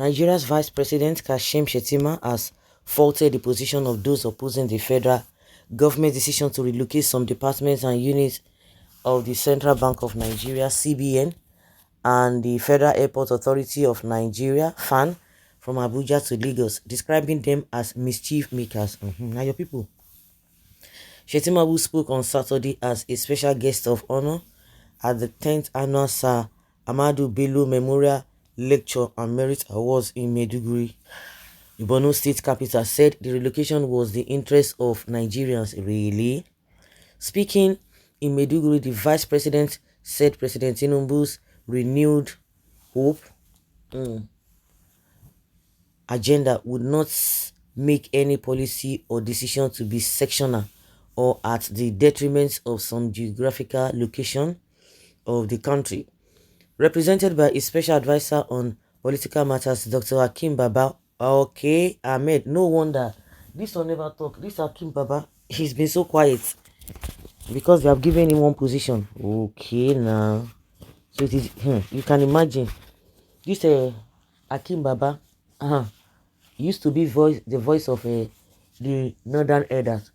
Nigeria's Vice President Kashim Shettima has faulted the position of those opposing the federal government's decision to relocate some departments and units of the Central Bank of Nigeria (CBN) and the Federal Airport Authority of Nigeria (FAN) from Abuja to Lagos, describing them as mischief makers. Now your people. Shettima, who spoke on Saturday as a special guest of honor at the 10th annual Sir Ahmadu Bello Memorial Lecture and Merit Awards in Maiduguri, the Borno State capital, said the relocation was the interest of Nigerians. Really? Speaking in Maiduguri, the Vice President said President Tinubu'S renewed hope agenda would not make any policy or decision to be sectional or at the detriment of some geographical location of the country. Represented by a special advisor on political matters, Dr. Hakim Baba. Okay, Ahmed, no wonder this one never talk. This Hakim Baba, he's been so quiet because they have given him one position. Okay, now, so it is, you can imagine this Hakim Baba used to be the voice of the northern elders.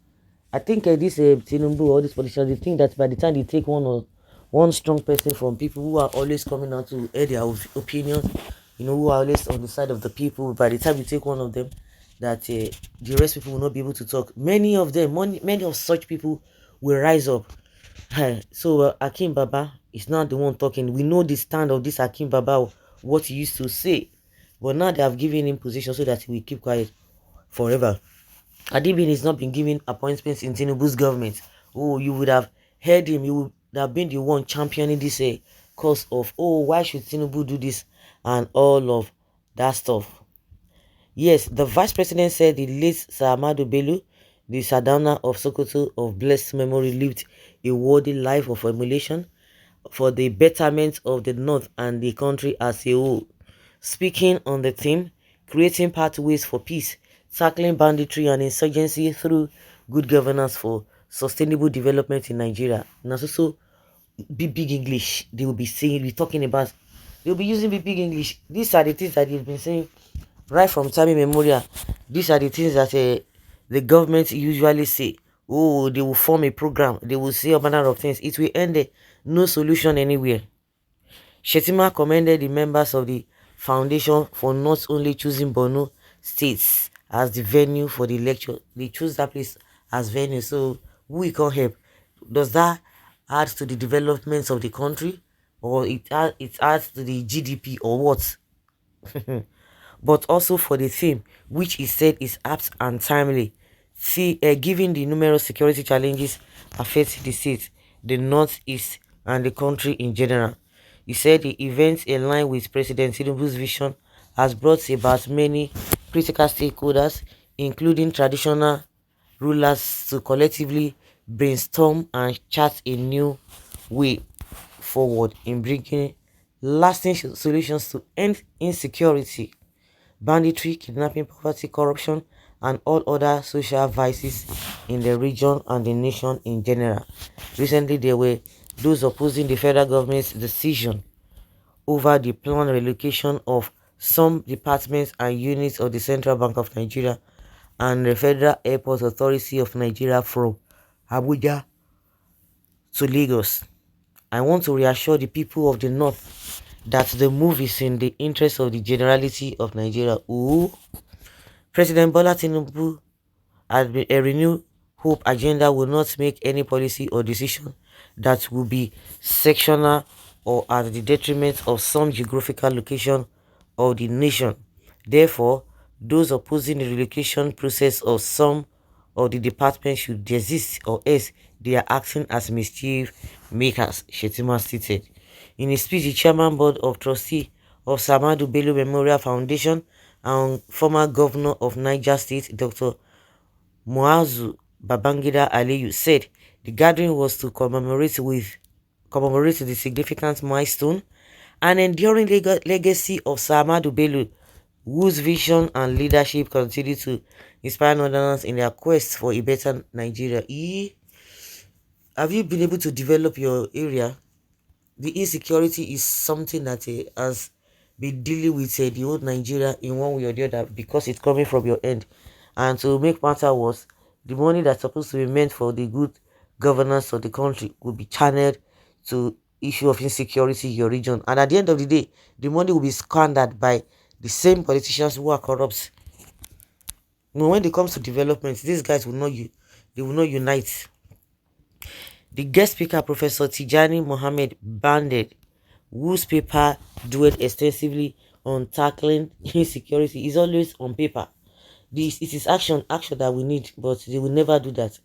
I think this Tinubu or this politician, they think that by the time they take one strong person from people who are always coming out to air their opinions, who are always on the side of the people, by the time you take one of them, that the rest people will not be able to talk. Many of such people will rise up. So Hakim Baba is not the one talking. We know the stand of this Hakim Baba, what he used to say. But now they have given him position so that he will keep quiet forever. Adibin has not been given appointments in Tinubu's government. Oh, you would have heard him. You would have been the one championing this cause of, why should Tinubu do this and all of that stuff. Yes, the Vice President said the late Sir Ahmadu Bello, the Sardauna of Sokoto of blessed memory, lived a worthy life of emulation for the betterment of the North and the country as a whole. Speaking on the theme, creating pathways for peace, tackling banditry and insurgency through good governance for sustainable development in Nigeria. And also, big English they will be saying, they'll be using big English. These are the things that they've been saying right from time immemorial. These are the things that the government usually say. They will form a program, they will say a manner of things. It will end there, no solution anywhere. Shettima commended the members of the foundation for not only choosing Borno State as the venue for the lecture, they chose that place as venue. So we can't help. Does that add to the developments of the country, or it adds to the GDP, or what? But also for the theme, which he said is apt and timely, given the numerous security challenges affecting the state, the northeast, and the country in general. He said the event, in line with President Tinubu's vision, has brought about many critical stakeholders, including traditional rulers, to collectively brainstorm and chart a new way forward in bringing lasting solutions to end insecurity, banditry, kidnapping, poverty, corruption, and all other social vices in the region and the nation in general. Recently, there were those opposing the federal government's decision over the planned relocation of some departments and units of the Central Bank of Nigeria and the Federal Airport Authority of Nigeria from Abuja to Lagos. I want to reassure the people of the North that the move is in the interest of the generality of Nigeria. President Bola Tinubu has a renewed hope agenda will not make any policy or decision that will be sectional or at the detriment of some geographical location of the nation. Therefore, those opposing the relocation process of some of the departments should desist, or else they are acting as mischief makers, Shettima stated. In a speech, the chairman board of trustees of Sir Ahmadu Bello Memorial Foundation and former governor of Niger State, Dr. Muazu Babangida Aliyu, said the gathering was to commemorate the significant milestone and enduring legacy of Sir Ahmadu Bello, whose vision and leadership continue to inspire Northerners in their quest for a better Nigeria. Have you been able to develop your area? The insecurity is something that has be dealing with the old Nigeria in one way or the other because it's coming from your end. And to make matter worse, the money that's supposed to be meant for the good governance of the country will be channeled to issue of insecurity in your region. And at the end of the day, the money will be squandered by the same politicians who are corrupt. When it comes to development, these guys will not they will not unite. The guest speaker, Professor Tijani Mohammed Banded, whose paper dwelled extensively on tackling insecurity, is always on paper. It is action that we need, but they will never do that.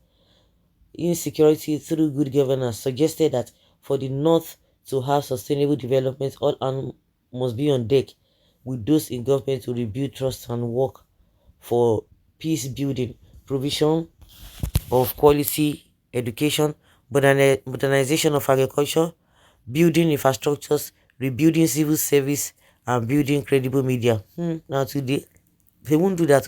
Insecurity through good governance suggested that for the North to have sustainable development, all hands must be on deck, with those in government to rebuild trust and work for peace building, provision of quality education, modernization of agriculture, building infrastructures, rebuilding civil service, and building credible media. Now today, they won't do that.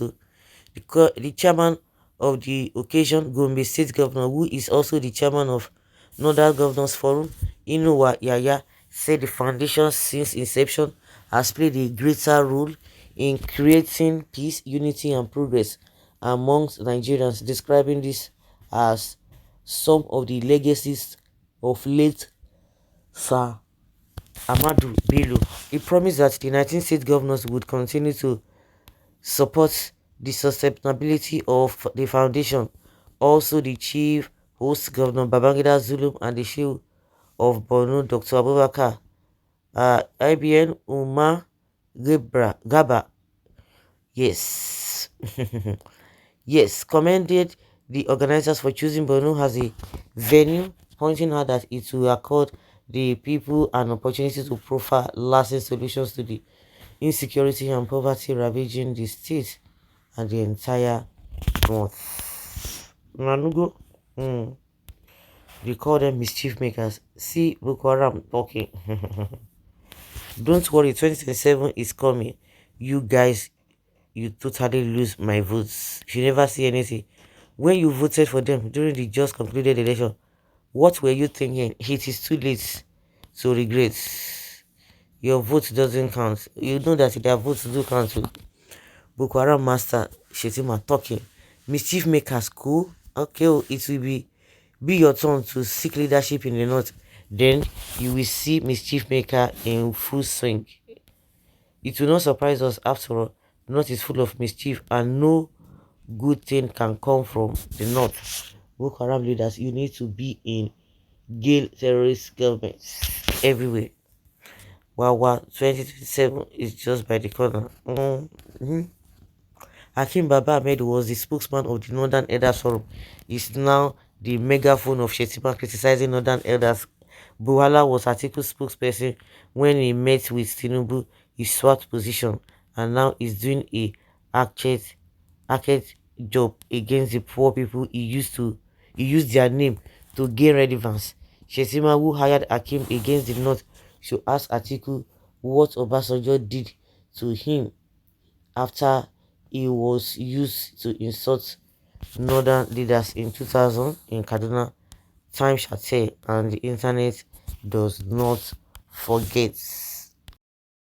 The chairman of the occasion, Gombe State Governor, who is also the chairman of Northern Governors Forum, Inuwa Yaya, said the foundation since inception has played a greater role in creating peace, unity, and progress amongst Nigerians, describing this as some of the legacies of late Sir Amadu Bello. He promised that the 19 state governors would continue to support the sustainability of the foundation. Also, the chief host, Governor Babangida Zulum, and the chief of Borno, Dr. Abubakar IBN Umar Gaba, yes, yes, commended the organizers for choosing Borno as a venue, pointing out that it will accord the people an opportunity to profile lasting solutions to the insecurity and poverty ravaging the state and the entire north. Nanugo, they call them mischief makers. See Boko Haram talking. Don't worry, 2027 is coming. You guys, you totally lose my votes. You never see anything. When you voted for them during the just concluded election, what were you thinking? It is too late to regret. Your vote doesn't count. You know that their votes do count too. Boko Haram master Shettima talking. Mischief makers cool. Okay, it will be your turn to seek leadership in the north. Then you will see mischief maker in full swing. It will not surprise us after all. The north is full of mischief and no good thing can come from the north. Boko Haram leaders, you need to be in Gale terrorist governments everywhere. Wow, 2027 is just by the corner. Hakim Baba Ahmed was the spokesman of the Northern Elders Forum. Is now the megaphone of Shettima criticizing Northern Elders. Buhala was Atiku's spokesperson when he met with Tinubu. He swapped position and now is doing a arcade job against the poor people he used their name to gain relevance. Shettima, who hired Hakim against the North, should ask Atiku what Obasanjo did to him after he was used to insult northern leaders in 2000 in Kaduna. Time shall tell, and the internet does not forget.